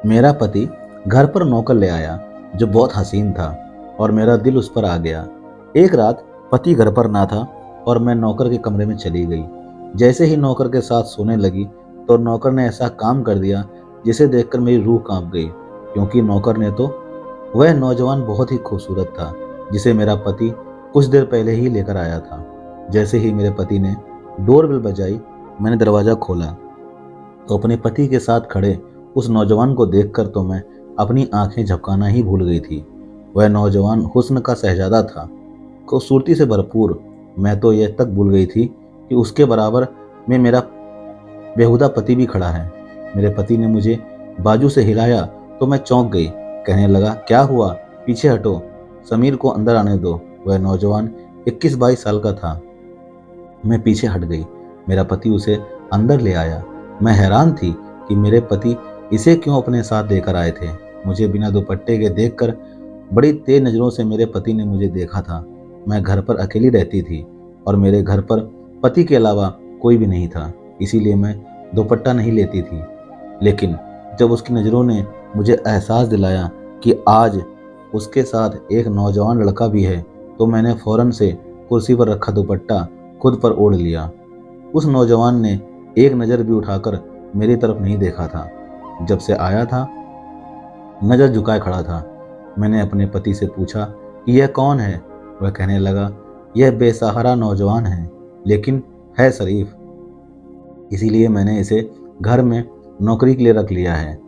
मेरा पति घर पर नौकर ले आया जो बहुत हसीन था और मेरा दिल उस पर आ गया। एक रात पति घर पर ना था और मैं नौकर के कमरे में चली गई। जैसे ही नौकर के साथ सोने लगी तो नौकर ने ऐसा काम कर दिया जिसे देखकर मेरी रूह कांप गई, क्योंकि नौकर ने तो वह नौजवान बहुत ही खूबसूरत था जिसे मेरा पति कुछ देर पहले ही लेकर आया था। जैसे ही मेरे पति ने डोरबेल बजाई, मैंने दरवाजा खोला तो अपने पति के साथ खड़े उस नौजवान को देखकर तो मैं अपनी आंखें झपकाना ही भूल गई थी। वह नौजवान हुस्न का शहजादा था, खूबसूरती से भरपूर। मैं तो यह तक भूल गई थी कि उसके बराबर में मेरा बेहुदा पति भी खड़ा है। मेरे पति ने मुझे बाजू से हिलाया तो मैं चौंक गई। कहने लगा, क्या हुआ, पीछे हटो, समीर को अंदर आने दो। वह नौजवान 21-22 साल का था। मैं पीछे हट गई। मेरा पति उसे अंदर ले आया। मैं हैरान थी कि मेरे पति इसे क्यों अपने साथ लेकर आए थे। मुझे बिना दुपट्टे के देखकर बड़ी तेज नज़रों से मेरे पति ने मुझे देखा था। मैं घर पर अकेली रहती थी और मेरे घर पर पति के अलावा कोई भी नहीं था, इसीलिए मैं दुपट्टा नहीं लेती थी। लेकिन जब उसकी नज़रों ने मुझे एहसास दिलाया कि आज उसके साथ एक नौजवान लड़का भी है, तो मैंने फौरन से कुर्सी पर रखा दुपट्टा खुद पर ओढ़ लिया। उस नौजवान ने एक नज़र भी उठाकर मेरी तरफ नहीं देखा था। जब से आया था नज़र झुकाए खड़ा था। मैंने अपने पति से पूछा कि यह कौन है। वह कहने लगा, यह बेसहारा नौजवान है, लेकिन है शरीफ, इसीलिए मैंने इसे घर में नौकरी के लिए रख लिया है।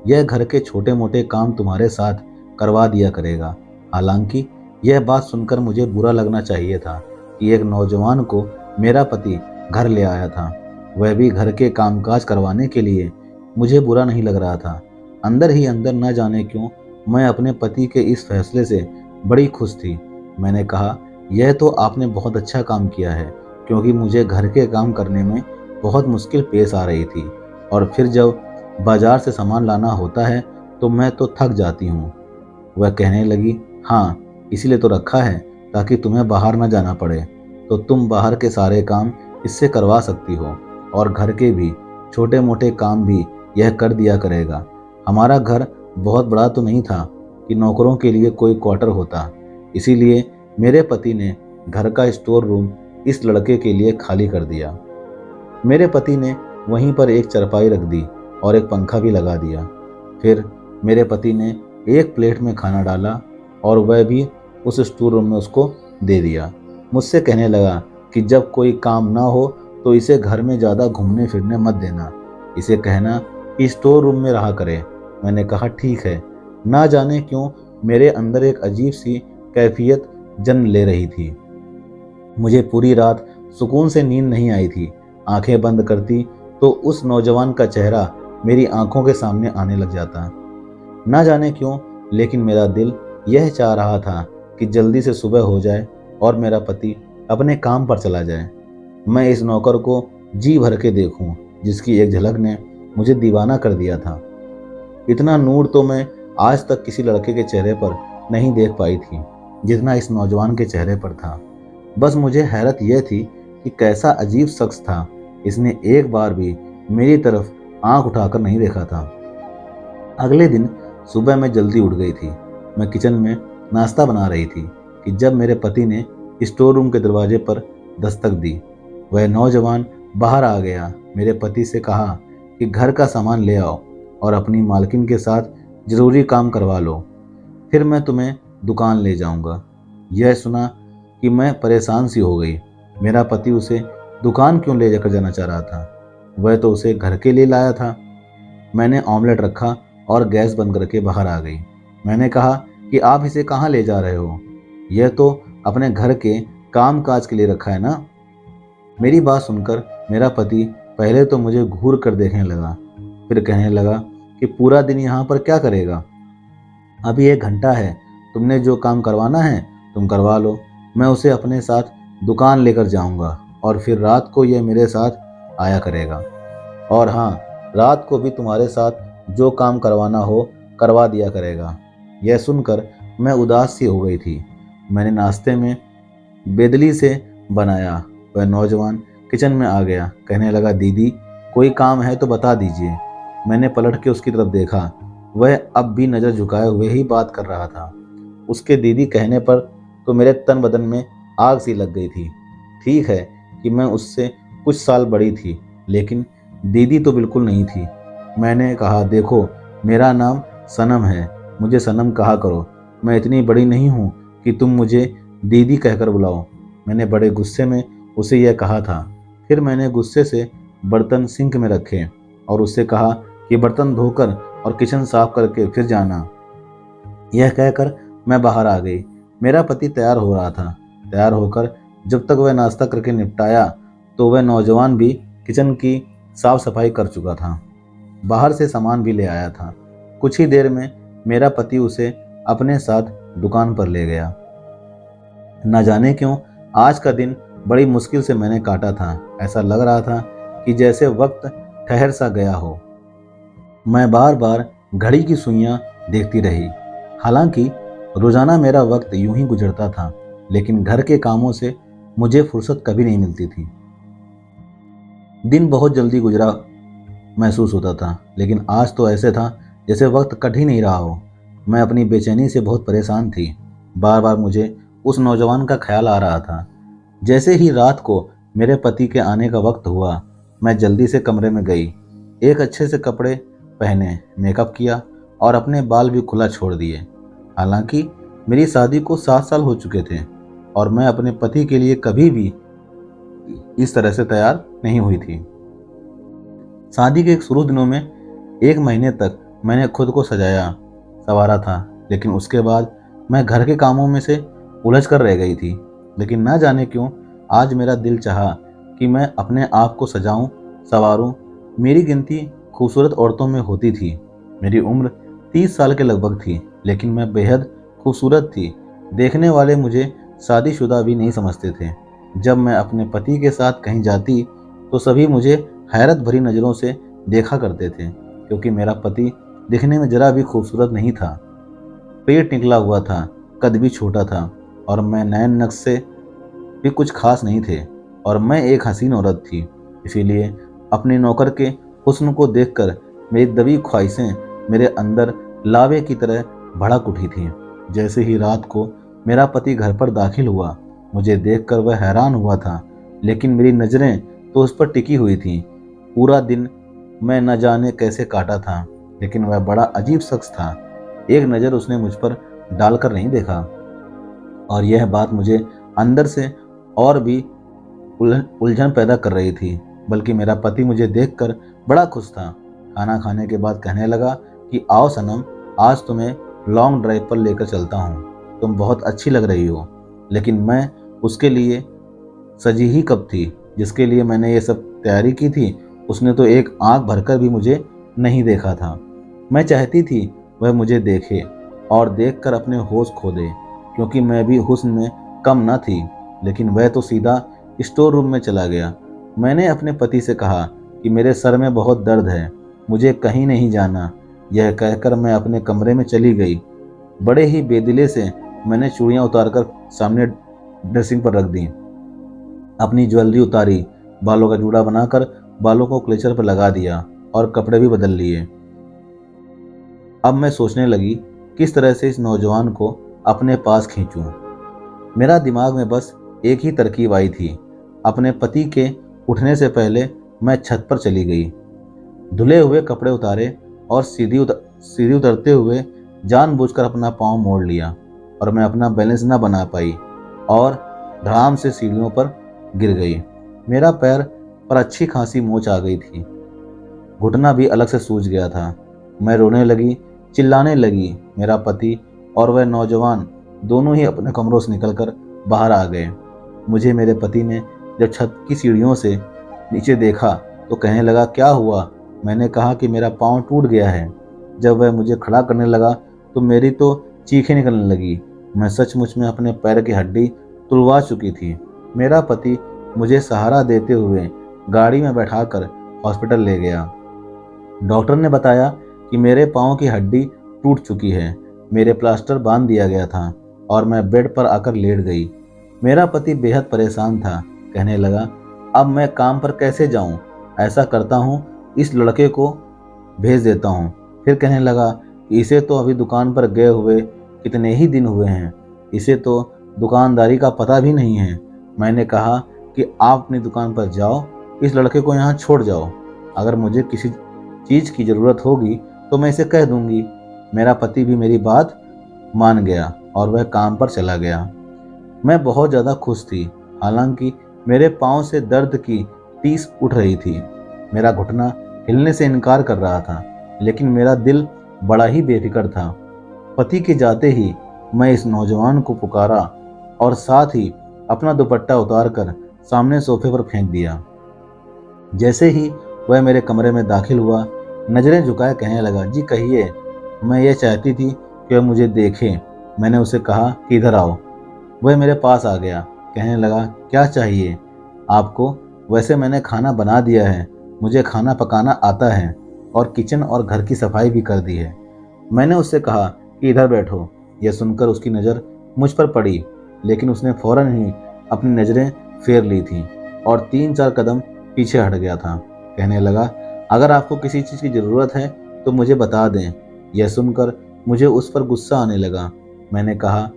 यह घर के छोटे मोटे काम तुम्हारे साथ करवा दिया करेगा। हालांकि यह बात सुनकर मुझे बुरा लगना चाहिए था कि एक नौजवान को मेरा पति घर ले आया था, वह भी घर के कामकाज करवाने के लिए। मुझे बुरा नहीं लग रहा था। अंदर ही अंदर न जाने क्यों मैं अपने पति के इस फैसले से बड़ी खुश थी। मैंने कहा, यह तो आपने बहुत अच्छा काम किया है, क्योंकि मुझे घर के काम करने में बहुत मुश्किल पेश आ रही थी, और फिर जब बाजार से सामान लाना होता है तो मैं तो थक जाती हूँ। वह कहने लगी, हाँ, इसीलिए तो रखा है ताकि तुम्हें बाहर न जाना पड़े, तो तुम बाहर के सारे काम इससे करवा सकती हो, और घर के भी छोटे मोटे काम भी यह कर दिया करेगा। हमारा घर बहुत बड़ा तो नहीं था कि नौकरों के लिए कोई क्वार्टर होता, इसीलिए मेरे पति ने घर का स्टोर रूम इस लड़के के लिए खाली कर दिया। मेरे पति ने वहीं पर एक चारपाई रख दी और एक पंखा भी लगा दिया। फिर मेरे पति ने एक प्लेट में खाना डाला और वह भी उस स्टोर रूम में उसको दे दिया। मुझसे कहने लगा कि जब कोई काम ना हो तो इसे घर में ज़्यादा घूमने फिरने मत देना, इसे कहना कि स्टोर रूम में रहा करे। मैंने कहा, ठीक है। ना जाने क्यों मेरे अंदर एक अजीब सी कैफियत जन्म ले रही थी। मुझे पूरी रात सुकून से नींद नहीं आई थी। आंखें बंद करती तो उस नौजवान का चेहरा मेरी आंखों के सामने आने लग जाता। ना जाने क्यों, लेकिन मेरा दिल यह चाह रहा था कि जल्दी से सुबह हो जाए और मेरा पति अपने काम पर चला जाए। मैं इस नौकर को जी भर के देखूं, जिसकी एक झलक ने मुझे दीवाना कर दिया था। इतना नूर तो मैं आज तक किसी लड़के के चेहरे पर नहीं देख पाई थी जितना इस नौजवान के चेहरे पर था। बस मुझे हैरत यह थी कि कैसा अजीब शख्स था, इसने एक बार भी मेरी तरफ आंख उठाकर नहीं देखा था। अगले दिन सुबह मैं जल्दी उठ गई थी। मैं किचन में नाश्ता बना रही थी कि जब मेरे पति ने स्टोर रूम के दरवाजे पर दस्तक दी। वह नौजवान बाहर आ गया। मेरे पति से कहा कि घर का सामान ले आओ और अपनी मालकिन के साथ ज़रूरी काम करवा लो, फिर मैं तुम्हें दुकान ले जाऊंगा। यह सुना कि मैं परेशान सी हो गई। मेरा पति उसे दुकान क्यों ले जाकर जाना चाह रहा था? वह तो उसे घर के लिए लाया था। मैंने ऑमलेट रखा और गैस बंद करके बाहर आ गई। मैंने कहा कि आप इसे कहाँ ले जा रहे हो? यह तो अपने घर के काम काज के लिए रखा है ना। मेरी बात सुनकर मेरा पति पहले तो मुझे घूर कर देखने लगा, फिर कहने लगा कि पूरा दिन यहाँ पर क्या करेगा? अभी 1 घंटा है, तुमने जो काम करवाना है तुम करवा लो। मैं उसे अपने साथ दुकान लेकर जाऊंगा और फिर रात को यह मेरे साथ आया करेगा। और हाँ, रात को भी तुम्हारे साथ जो काम करवाना हो करवा दिया करेगा। यह सुनकर मैं उदास सी हो गई थी। मैंने नाश्ते में बेदली से बनाया। वह नौजवान किचन में आ गया, कहने लगा, दीदी कोई काम है तो बता दीजिए। मैंने पलट के उसकी तरफ देखा वह अब भी नज़र झुकाए हुए ही बात कर रहा था। उसके दीदी कहने पर तो मेरे तन बदन में आग सी लग गई थी। ठीक है कि मैं उससे कुछ साल बड़ी थी, लेकिन दीदी तो बिल्कुल नहीं थी। मैंने कहा, देखो मेरा नाम सनम है, मुझे सनम कहा करो। मैं इतनी बड़ी नहीं हूँ कि तुम मुझे दीदी कहकर बुलाओ। मैंने बड़े गुस्से में उसे यह कहा था। फिर मैंने गुस्से से बर्तन सिंक में रखे और उससे कहा कि बर्तन धोकर और किचन साफ करके फिर जाना। यह कहकर मैं बाहर आ गई। मेरा पति तैयार हो रहा था। तैयार होकर जब तक वह नाश्ता करके निपटाया तो वह नौजवान भी किचन की साफ सफाई कर चुका था। बाहर से सामान भी ले आया था। कुछ ही देर में मेरा पति उसे अपने साथ दुकान पर ले गया। न जाने क्यों आज का दिन बड़ी मुश्किल से मैंने काटा था। ऐसा लग रहा था कि जैसे वक्त ठहर सा गया हो। मैं बार बार घड़ी की सुइयां देखती रही। हालांकि रोजाना मेरा वक्त यूं ही गुजरता था, लेकिन घर के कामों से मुझे फुर्सत कभी नहीं मिलती थी। दिन बहुत जल्दी गुजरा महसूस होता था, लेकिन आज तो ऐसे था जैसे वक्त कट ही नहीं रहा हो। मैं अपनी बेचैनी से बहुत परेशान थी। बार बार मुझे उस नौजवान का ख्याल आ रहा था। जैसे ही रात को मेरे पति के आने का वक्त हुआ, मैं जल्दी से कमरे में गई। एक अच्छे से कपड़े पहने, मेकअप किया और अपने बाल भी खुला छोड़ दिए। हालांकि मेरी शादी को 7 साल हो चुके थे और मैं अपने पति के लिए कभी भी इस तरह से तैयार नहीं हुई थी। शादी के शुरू दिनों में 1 महीने तक मैंने खुद को सजाया संवारा था, लेकिन उसके बाद मैं घर के कामों में से उलझ कर रह गई थी। लेकिन ना जाने क्यों आज मेरा दिल चाहा कि मैं अपने आप को सजाऊं, संवारूं। मेरी गिनती खूबसूरत औरतों में होती थी। मेरी उम्र 30 साल के लगभग थी, लेकिन मैं बेहद खूबसूरत थी। देखने वाले मुझे शादीशुदा भी नहीं समझते थे। जब मैं अपने पति के साथ कहीं जाती तो सभी मुझे हैरत भरी नज़रों से देखा करते थे, क्योंकि मेरा पति दिखने में जरा भी खूबसूरत नहीं था। पेट निकला हुआ था, कद भी छोटा था और मैं नैन नक्श से भी कुछ खास नहीं थे और मैं एक हसीन औरत थी। इसीलिए अपने नौकर के हुस्न को देखकर मेरी दबी ख्वाहिशें मेरे अंदर लावे की तरह भड़क उठी थीं। जैसे ही रात को मेरा पति घर पर दाखिल हुआ, मुझे देखकर वह हैरान हुआ था, लेकिन मेरी नज़रें तो उस पर टिकी हुई थीं। पूरा दिन मैं न जाने कैसे काटा था, लेकिन वह बड़ा अजीब शख्स था। एक नज़र उसने मुझ पर डालकर नहीं देखा और यह बात मुझे अंदर से और भी उलझन पैदा कर रही थी। बल्कि मेरा पति मुझे देखकर बड़ा खुश था। खाना खाने के बाद कहने लगा कि आओ सनम, आज तुम्हें लॉन्ग ड्राइव पर लेकर चलता हूँ। तुम बहुत अच्छी लग रही हो। लेकिन मैं उसके लिए सजी ही कब थी जिसके लिए मैंने ये सब तैयारी की थी। उसने तो एक आंख भरकर भी मुझे नहीं देखा था। मैं चाहती थी वह मुझे देखे और देखकर अपने होश खो दे, क्योंकि मैं भी हुस्न में कम न थी। लेकिन वह तो सीधा स्टोर रूम में चला गया। मैंने अपने पति से कहा कि मेरे सर में बहुत दर्द है, मुझे कहीं नहीं जाना। यह कहकर मैं अपने कमरे में चली गई। बड़े ही बेदिले से मैंने चूड़ियाँ उतारकर सामने ड्रेसिंग पर रख दी, अपनी ज्वेलरी उतारी, बालों का जूड़ा बनाकर बालों को क्लेचर पर लगा दिया और कपड़े भी बदल लिए। अब मैं सोचने लगी किस तरह से इस नौजवान को अपने पास खींचूं। मेरा दिमाग में बस एक ही तरकीब आई थी। अपने पति के उठने से पहले मैं छत पर चली गई, धुले हुए कपड़े उतारे और सीढ़ी उतरते हुए जानबूझकर अपना पांव मोड़ लिया और मैं अपना बैलेंस न बना पाई और धड़ाम से सीढ़ियों पर गिर गई। मेरा पैर पर अच्छी खासी मोच आ गई थी। घुटना भी अलग से सूज गया था। मैं रोने लगी, चिल्लाने लगी। मेरा पति और वह नौजवान दोनों ही अपने कमरों से निकलकर बाहर आ गए। मुझे मेरे पति ने जब छत की सीढ़ियों से नीचे देखा तो कहने लगा, क्या हुआ? मैंने कहा कि मेरा पाँव टूट गया है। जब वह मुझे खड़ा करने लगा तो मेरी तो चीखें निकलने लगी। मैं सचमुच में अपने पैर की हड्डी तुड़वा चुकी थी। मेरा पति मुझे सहारा देते हुए गाड़ी में बैठाकर हॉस्पिटल ले गया। डॉक्टर ने बताया कि मेरे पाँव की हड्डी टूट चुकी है। मेरे प्लास्टर बांध दिया गया था और मैं बेड पर आकर लेट गई। मेरा पति बेहद परेशान था। कहने लगा, अब मैं काम पर कैसे जाऊं? ऐसा करता हूं, इस लड़के को भेज देता हूं। फिर कहने लगा इसे तो अभी दुकान पर गए हुए कितने ही दिन हुए हैं, इसे तो दुकानदारी का पता भी नहीं है। मैंने कहा कि आप अपनी दुकान पर जाओ, इस लड़के को यहाँ छोड़ जाओ। अगर मुझे किसी चीज़ की ज़रूरत होगी तो मैं इसे कह दूंगी। मेरा पति भी मेरी बात मान गया और वह काम पर चला गया। मैं बहुत ज़्यादा खुश थी, हालांकि मेरे पाँव से दर्द की टीस उठ रही थी। मेरा घुटना हिलने से इनकार कर रहा था, लेकिन मेरा दिल बड़ा ही बेफिक्र था। पति के जाते ही मैं इस नौजवान को पुकारा और साथ ही अपना दुपट्टा उतारकर सामने सोफे पर फेंक दिया। जैसे ही वह मेरे कमरे में दाखिल हुआ, नज़रें झुकाए कहने लगा, जी कहिए। मैं ये चाहती थी कि वह मुझे देखे। मैंने उसे कहा कि इधर आओ। वह मेरे पास आ गया, कहने लगा, क्या चाहिए आपको? वैसे मैंने खाना बना दिया है, मुझे खाना पकाना आता है और किचन और घर की सफाई भी कर दी है। मैंने उससे कहा कि इधर बैठो। यह सुनकर उसकी नज़र मुझ पर पड़ी, लेकिन उसने फौरन ही अपनी नज़रें फेर ली थीं और 3-4 कदम पीछे हट गया था। कहने लगा, अगर आपको किसी चीज़ की ज़रूरत है तो मुझे बता दें। यह सुनकर मुझे उस पर गुस्सा आने लगा। मैंने कहा,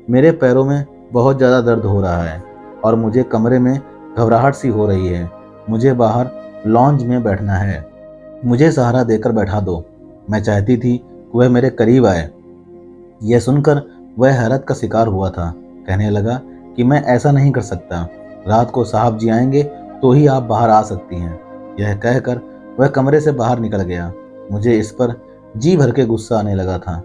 मेरे पैरों में बहुत ज़्यादा दर्द हो रहा है और मुझे कमरे में घबराहट सी हो रही है। मुझे बाहर लॉन्ज में बैठना है, मुझे सहारा देकर बैठा दो। मैं चाहती थी कि वह मेरे करीब आए। यह सुनकर वह हैरत का शिकार हुआ था। कहने लगा कि मैं ऐसा नहीं कर सकता, रात को साहब जी आएंगे तो ही आप बाहर आ सकती हैं। यह कहकर वह कमरे से बाहर निकल गया। मुझे इस पर जी भर के गुस्सा आने लगा था।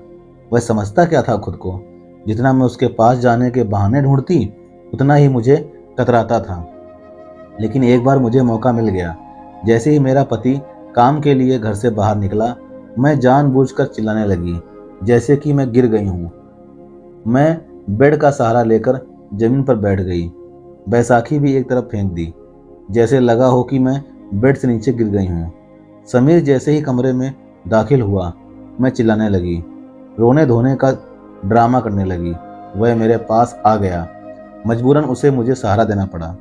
वह समझता क्या था खुद को? जितना मैं उसके पास जाने के बहाने ढूंढती, उतना ही मुझे कतराता था। लेकिन एक बार मुझे मौका मिल गया। जैसे ही मेरा पति काम के लिए घर से बाहर निकला, मैं जानबूझकर चिल्लाने लगी, जैसे कि मैं गिर गई हूँ। मैं बेड का सहारा लेकर जमीन पर बैठ गई। बैसाखी भी एक तरफ फेंक दी, जैसे लगा हो कि मैं बेड से नीचे गिर गई हूँ। समीर जैसे ही कमरे में दाखिल हुआ, मैं चिल्लाने लगी, रोने धोने का ड्रामा करने लगी। वह मेरे पास आ गया। मजबूरन उसे मुझे सहारा देना पड़ा।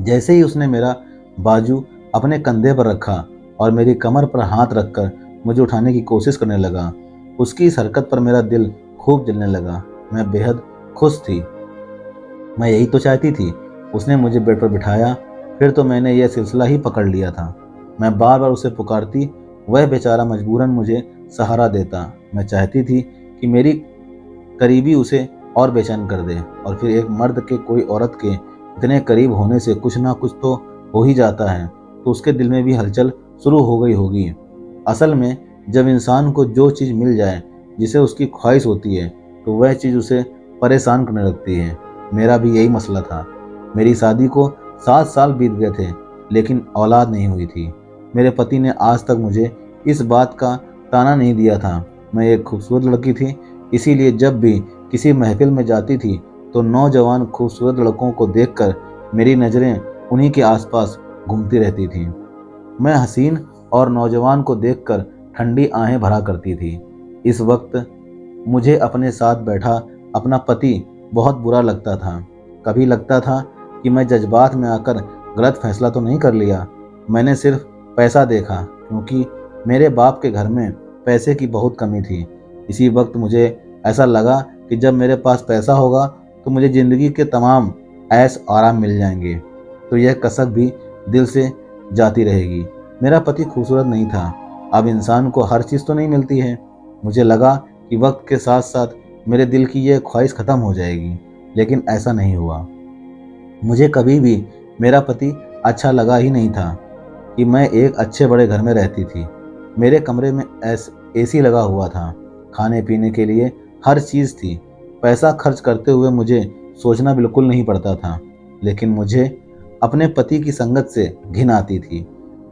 जैसे ही उसने मेरा बाजू अपने कंधे पर रखा और मेरी कमर पर हाथ रखकर मुझे उठाने की कोशिश करने लगा, उसकी इस हरकत पर मेरा दिल खूब जलने लगा। मैं बेहद खुश थी। मैं यही तो चाहती थी। उसने मुझे बेड पर बिठाया, फिर तो मैंने यह सिलसिला ही पकड़ लिया था। मैं बार बार उसे पुकारती, वह बेचारा मजबूरन मुझे सहारा देता। मैं चाहती थी कि मेरी करीबी उसे और बेचैन कर दे, और फिर एक मर्द के कोई औरत के इतने करीब होने से कुछ ना कुछ तो हो ही जाता है, तो उसके दिल में भी हलचल शुरू हो गई होगी। असल में जब इंसान को जो चीज़ मिल जाए जिसे उसकी ख्वाहिश होती है, तो वह चीज़ उसे परेशान करने लगती है। मेरा भी यही मसला था। मेरी शादी को 7 साल बीत गए थे, लेकिन औलाद नहीं हुई थी। मेरे पति ने आज तक मुझे इस बात का ताना नहीं दिया था। मैं एक खूबसूरत लड़की थी, इसीलिए जब भी किसी महफिल में जाती थी तो नौजवान खूबसूरत लड़कों को देखकर मेरी नज़रें उन्हीं के आसपास घूमती रहती थीं। मैं हसीन और नौजवान को देखकर ठंडी आहें भरा करती थी। इस वक्त मुझे अपने साथ बैठा अपना पति बहुत बुरा लगता था। कभी लगता था कि मैं जज्बात में आकर गलत फैसला तो नहीं कर लिया। मैंने सिर्फ पैसा देखा, क्योंकि मेरे बाप के घर में पैसे की बहुत कमी थी। इसी वक्त मुझे ऐसा लगा कि जब मेरे पास पैसा होगा तो मुझे ज़िंदगी के तमाम ऐश आराम मिल जाएंगे, तो यह कसक भी दिल से जाती रहेगी। मेरा पति खूबसूरत नहीं था। अब इंसान को हर चीज़ तो नहीं मिलती है। मुझे लगा कि वक्त के साथ साथ मेरे दिल की यह ख्वाहिश ख़त्म हो जाएगी, लेकिन ऐसा नहीं हुआ। मुझे कभी भी मेरा पति अच्छा लगा ही नहीं था कि मैं एक अच्छे बड़े घर में रहती थी। मेरे कमरे में एसी लगा हुआ था, खाने पीने के लिए हर चीज़ थी। पैसा खर्च करते हुए मुझे सोचना बिल्कुल नहीं पड़ता था, लेकिन मुझे अपने पति की संगत से घिन आती थी।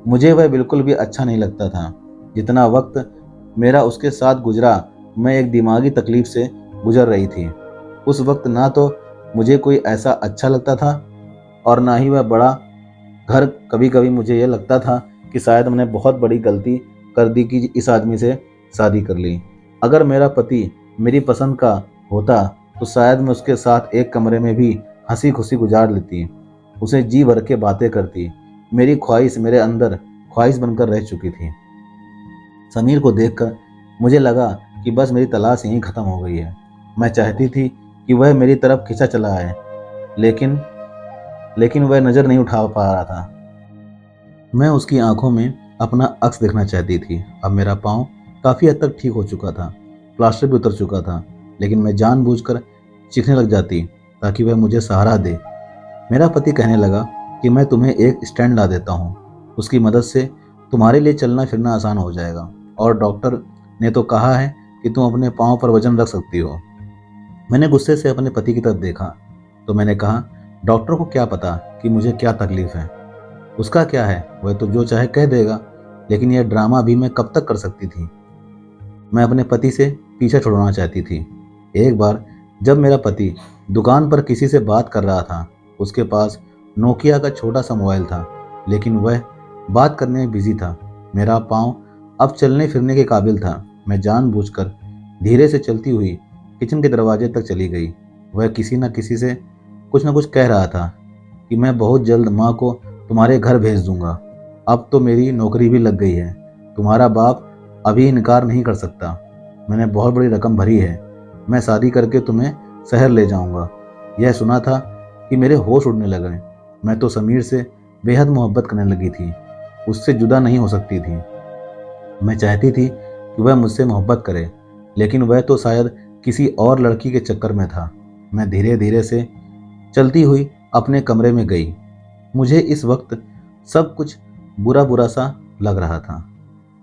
मुझे वह बिल्कुल भी अच्छा नहीं लगता था। जितना वक्त मेरा उसके साथ गुजरा, मैं एक दिमागी तकलीफ से गुजर रही थी। उस वक्त ना तो मुझे कोई ऐसा अच्छा लगता था और ना ही वह बड़ा घर। कभी कभी मुझे यह लगता था कि शायद मैंने बहुत बड़ी गलती कर दी कि इस आदमी से शादी कर ली। अगर मेरा पति मेरी पसंद का होता तो शायद मैं उसके साथ एक कमरे में भी हंसी खुशी गुजार लेती, उसे जी भर के बातें करती। मेरी ख्वाहिश मेरे अंदर ख्वाहिश बनकर रह चुकी थी। समीर को देखकर मुझे लगा कि बस मेरी तलाश यहीं ख़त्म हो गई है। मैं चाहती थी कि वह मेरी तरफ खिंचा चला आए, लेकिन लेकिन वह नज़र नहीं उठा पा रहा था। मैं उसकी आंखों में अपना अक्स देखना चाहती थी। अब मेरा पाँव काफ़ी हद तक ठीक हो चुका था, प्लास्टर भी उतर चुका था, लेकिन मैं जानबूझकर चीखने लग जाती ताकि वह मुझे सहारा दे। मेरा पति कहने लगा कि मैं तुम्हें एक स्टैंड ला देता हूँ, उसकी मदद से तुम्हारे लिए चलना फिरना आसान हो जाएगा, और डॉक्टर ने तो कहा है कि तुम अपने पाँव पर वजन रख सकती हो। मैंने गुस्से से अपने पति की तरफ देखा तो मैंने कहा, डॉक्टर को क्या पता कि मुझे क्या तकलीफ है? उसका क्या है, वह तो जो चाहे कह देगा। लेकिन यह ड्रामा भी मैं कब तक कर सकती थी? मैं अपने पति से पीछा छुड़वाना चाहती थी। एक बार जब मेरा पति दुकान पर किसी से बात कर रहा था, उसके पास नोकिया का छोटा सा मोबाइल था, लेकिन वह बात करने में बिजी था। मेरा पाँव अब चलने फिरने के काबिल था। मैं जानबूझकर धीरे से चलती हुई किचन के दरवाजे तक चली गई। वह किसी न किसी से कुछ न कुछ कह रहा था कि मैं बहुत जल्द माँ को तुम्हारे घर भेज दूंगा। अब तो मेरी नौकरी भी लग गई है, तुम्हारा बाप अभी इनकार नहीं कर सकता। मैंने बहुत बड़ी रकम भरी है, मैं शादी करके तुम्हें शहर ले जाऊंगा। यह सुना था कि मेरे होश उड़ने लगे। मैं तो समीर से बेहद मोहब्बत करने लगी थी, उससे जुदा नहीं हो सकती थी। मैं चाहती थी कि वह मुझसे मोहब्बत करे, लेकिन वह तो शायद किसी और लड़की के चक्कर में था। मैं धीरे धीरे से चलती हुई अपने कमरे में गई। मुझे इस वक्त सब कुछ बुरा बुरा सा लग रहा था।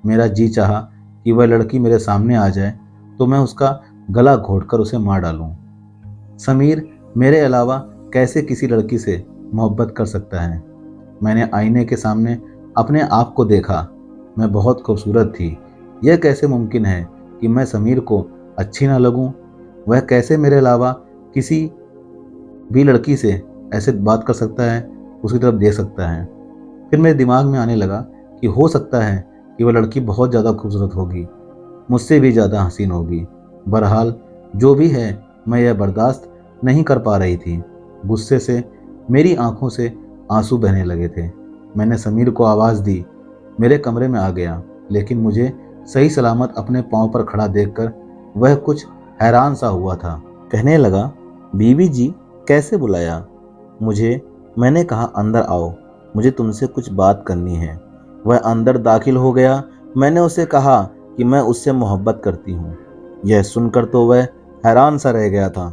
मेरा जी चाहा कि वह लड़की मेरे सामने आ जाए तो मैं उसका गला घोंटकर उसे मार डालूं। समीर मेरे अलावा कैसे किसी लड़की से मोहब्बत कर सकता है? मैंने आईने के सामने अपने आप को देखा। मैं बहुत खूबसूरत थी। यह कैसे मुमकिन है कि मैं समीर को अच्छी ना लगूं? वह कैसे मेरे अलावा किसी भी लड़की से ऐसे बात कर सकता है, उसकी तरफ देख सकता है? फिर मेरे दिमाग में आने लगा कि हो सकता है कि वह लड़की बहुत ज़्यादा खूबसूरत होगी, मुझसे भी ज़्यादा हसीन होगी। बहरहाल जो भी है, मैं यह बर्दाश्त नहीं कर पा रही थी। गुस्से से मेरी आंखों से आंसू बहने लगे थे। मैंने समीर को आवाज़ दी, मेरे कमरे में आ गया, लेकिन मुझे सही सलामत अपने पाँव पर खड़ा देखकर वह कुछ हैरान सा हुआ था। कहने लगा, बीवी जी कैसे बुलाया मुझे? मैंने कहा, अंदर आओ, मुझे तुमसे कुछ बात करनी है। वह अंदर दाखिल हो गया। मैंने उसे कहा कि मैं उससे मोहब्बत करती हूँ। यह सुनकर तो वह हैरान सा रह गया था।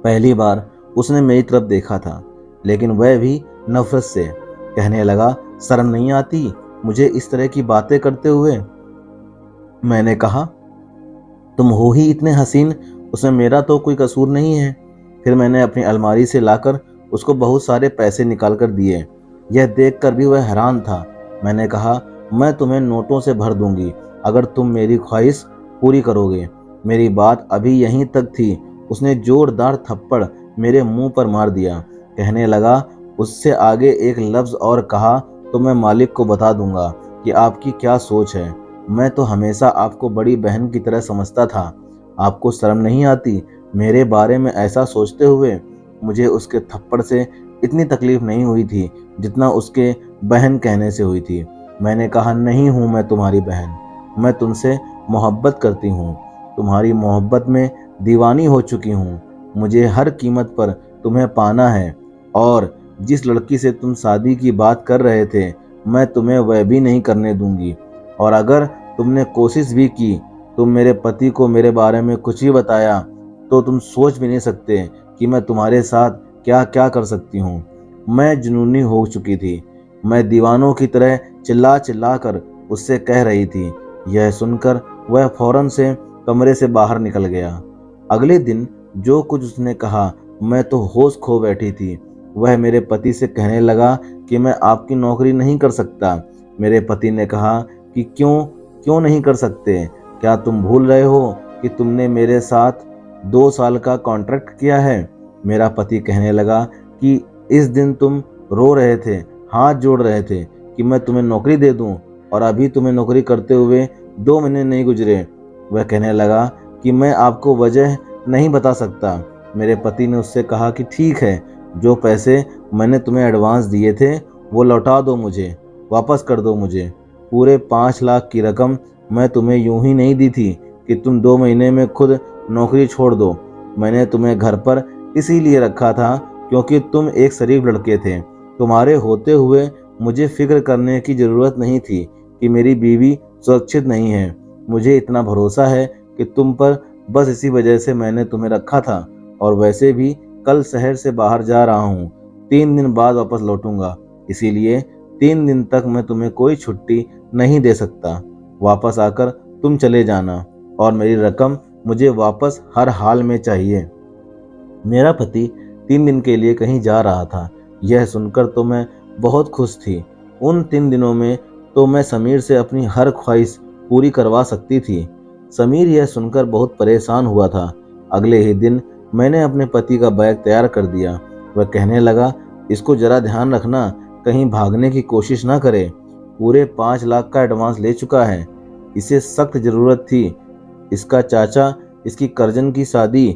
पहली बार उसने मेरी तरफ देखा था, लेकिन वह भी नफरत से। कहने लगा, शर्म नहीं आती मुझे इस तरह की बातें करते हुए? मैंने कहा, तुम हो ही इतने हसीन, उसमें मेरा तो कोई कसूर नहीं है। फिर मैंने अपनी अलमारी से लाकर उसको बहुत सारे पैसे निकाल कर दिए। यह देखकर भी वह हैरान था। मैंने कहा, मैं तुम्हें नोटों से भर दूंगी अगर तुम मेरी ख्वाहिश पूरी करोगे। मेरी बात अभी यहीं तक थी, उसने जोरदार थप्पड़ मेरे मुंह पर मार दिया। कहने लगा, उससे आगे एक लफ्ज़ और कहा तो मैं मालिक को बता दूंगा कि आपकी क्या सोच है। मैं तो हमेशा आपको बड़ी बहन की तरह समझता था। आपको शर्म नहीं आती मेरे बारे में ऐसा सोचते हुए? मुझे उसके थप्पड़ से इतनी तकलीफ नहीं हुई थी जितना उसके बहन कहने से हुई थी। मैंने कहा, नहीं हूँ मैं तुम्हारी बहन, मैं तुमसे मोहब्बत करती हूँ, तुम्हारी मोहब्बत में दीवानी हो चुकी हूँ। मुझे हर कीमत पर तुम्हें पाना है, और जिस लड़की से तुम शादी की बात कर रहे थे, मैं तुम्हें वह भी नहीं करने दूंगी। और अगर तुमने कोशिश भी की, तुम मेरे पति को मेरे बारे में कुछ भी बताया, तो तुम सोच भी नहीं सकते कि मैं तुम्हारे साथ क्या क्या कर सकती हूँ। मैं जुनूनी हो चुकी थी। मैं दीवानों की तरह चिल्ला चिल्ला कर उससे कह रही थी। यह सुनकर वह फौरन से कमरे से बाहर निकल गया। अगले दिन जो कुछ उसने कहा, मैं तो होश खो बैठी थी। वह मेरे पति से कहने लगा कि मैं आपकी नौकरी नहीं कर सकता। मेरे पति ने कहा कि क्यों नहीं कर सकते? क्या तुम भूल रहे हो कि तुमने मेरे साथ 2 साल का कॉन्ट्रैक्ट किया है? मेरा पति कहने लगा कि इस दिन तुम रो रहे थे, हाथ जोड़ रहे थे कि मैं तुम्हें नौकरी दे दूं, और अभी तुम्हें नौकरी करते हुए 2 महीने नहीं गुजरे। वह कहने लगा कि मैं आपको वजह नहीं बता सकता। मेरे पति ने उससे कहा कि ठीक है, जो पैसे मैंने तुम्हें एडवांस दिए थे वो लौटा दो, मुझे वापस कर दो। मुझे पूरे 5 लाख की रकम मैं तुम्हें यूं ही नहीं दी थी कि तुम 2 महीने में खुद नौकरी छोड़ दो। मैंने तुम्हें घर पर इसीलिए रखा था क्योंकि तुम एक शरीफ लड़के थे। तुम्हारे होते हुए मुझे फिक्र करने की ज़रूरत नहीं थी कि मेरी बीवी सुरक्षित नहीं है। मुझे इतना भरोसा है कि तुम पर, बस इसी वजह से मैंने तुम्हें रखा था। और वैसे भी कल शहर से बाहर जा रहा हूँ, 3 दिन बाद वापस लौटूंगा, इसीलिए 3 दिन तक मैं तुम्हें कोई छुट्टी नहीं दे सकता। वापस आकर तुम चले जाना और मेरी रकम मुझे वापस हर हाल में चाहिए। मेरा पति 3 दिन के लिए कहीं जा रहा था। यह सुनकर तो मैं बहुत खुश थी। उन 3 दिनों में तो मैं समीर से अपनी हर ख्वाहिश पूरी करवा सकती थी। समीर यह सुनकर बहुत परेशान हुआ था। अगले ही दिन मैंने अपने पति का बैग तैयार कर दिया। वह कहने लगा, इसको जरा ध्यान रखना, कहीं भागने की कोशिश ना करे। पूरे 5 लाख का एडवांस ले चुका है। इसे सख्त जरूरत थी। इसका चाचा इसकी करजन की शादी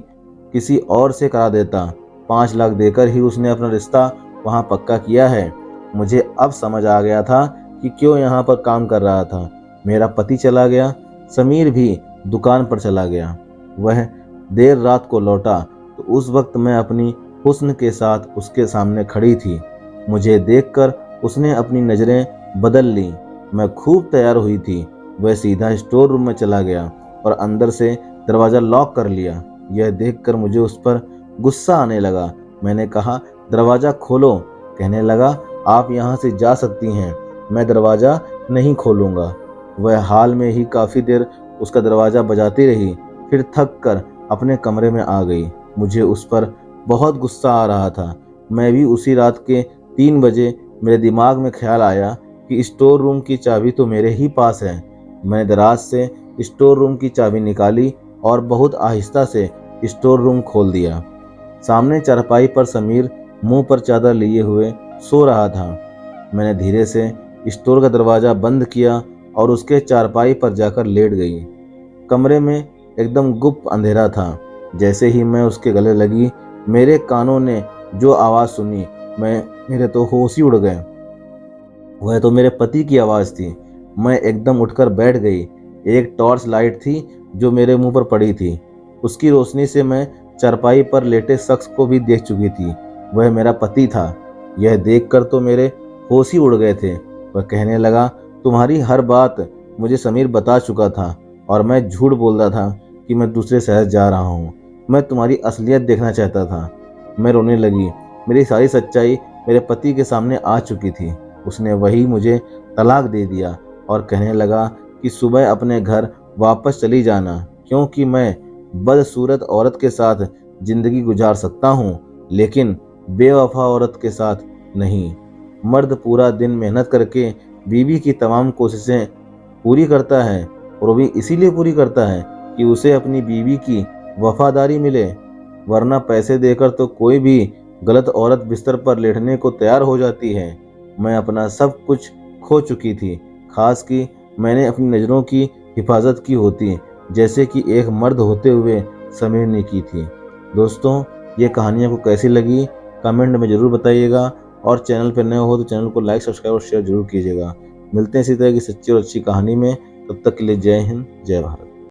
किसी और से करा देता। 5 लाख देकर ही उसने अपना रिश्ता वहां पक्का किया है। मुझे अब समझ आ गया था कि क्यों यहाँ पर काम कर रहा था। मेरा पति चला गया, समीर भी दुकान पर चला गया। वह देर रात को लौटा तो उस वक्त मैं अपनी हुस्न के साथ उसके सामने खड़ी थी। मुझे देखकर उसने अपनी नज़रें बदल ली। मैं खूब तैयार हुई थी। वह सीधा स्टोर रूम में चला गया और अंदर से दरवाज़ा लॉक कर लिया। यह देखकर मुझे उस पर गुस्सा आने लगा। मैंने कहा, दरवाज़ा खोलो। कहने लगा, आप यहाँ से जा सकती हैं, मैं दरवाज़ा नहीं खोलूँगा। वह हाल में ही काफ़ी देर उसका दरवाज़ा बजाती रही, फिर थक कर अपने कमरे में आ गई। मुझे उस पर बहुत गुस्सा आ रहा था। मैं भी उसी रात के 3 बजे मेरे दिमाग में ख्याल आया कि स्टोर रूम की चाबी तो मेरे ही पास है। मैंने दराज से स्टोर रूम की चाबी निकाली और बहुत आहिस्ता से स्टोर रूम खोल दिया। सामने चारपाई पर समीर मुंह पर चादर लिए हुए सो रहा था। मैंने धीरे से स्टोर का दरवाज़ा बंद किया और उसके चारपाई पर जाकर लेट गई। कमरे में एकदम गुप्त अंधेरा था। जैसे ही मैं उसके गले लगी, मेरे कानों ने जो आवाज़ सुनी, मेरे तो होश ही उड़ गए। वह तो मेरे पति की आवाज़ थी। मैं एकदम उठकर बैठ गई। एक टॉर्च लाइट थी जो मेरे मुंह पर पड़ी थी। उसकी रोशनी से मैं चारपाई पर लेटे शख्स को भी देख चुकी थी। वह मेरा पति था। यह देखकर तो मेरे होश ही उड़ गए थे। वह कहने लगा, तुम्हारी हर बात मुझे समीर बता चुका था और मैं झूठ बोल रहा था कि मैं दूसरे शहर जा रहा हूँ। मैं तुम्हारी असलियत देखना चाहता था। मैं रोने लगी। मेरी सारी सच्चाई मेरे पति के सामने आ चुकी थी। उसने वही मुझे तलाक दे दिया और कहने लगा कि सुबह अपने घर वापस चली जाना, क्योंकि मैं बदसूरत औरत के साथ ज़िंदगी गुजार सकता हूँ, लेकिन बेवफा औरत के साथ नहीं। मर्द पूरा दिन मेहनत करके बीवी की तमाम कोशिशें पूरी करता है और वो भी इसीलिए पूरी करता है कि उसे अपनी बीवी की वफादारी मिले, वरना पैसे देकर तो कोई भी गलत औरत बिस्तर पर लेटने को तैयार हो जाती है। मैं अपना सब कुछ खो चुकी थी। खास कि मैंने अपनी नज़रों की हिफाजत की होती, जैसे कि एक मर्द होते हुए समीर ने की थी। दोस्तों, ये कहानी आपको कैसी लगी कमेंट में ज़रूर बताइएगा और चैनल पर नए हो तो चैनल को लाइक, सब्सक्राइब और शेयर जरूर कीजिएगा। मिलते हैं इसी तरह की सच्ची और अच्छी कहानी में। तब तक के लिए जय हिंद, जय भारत।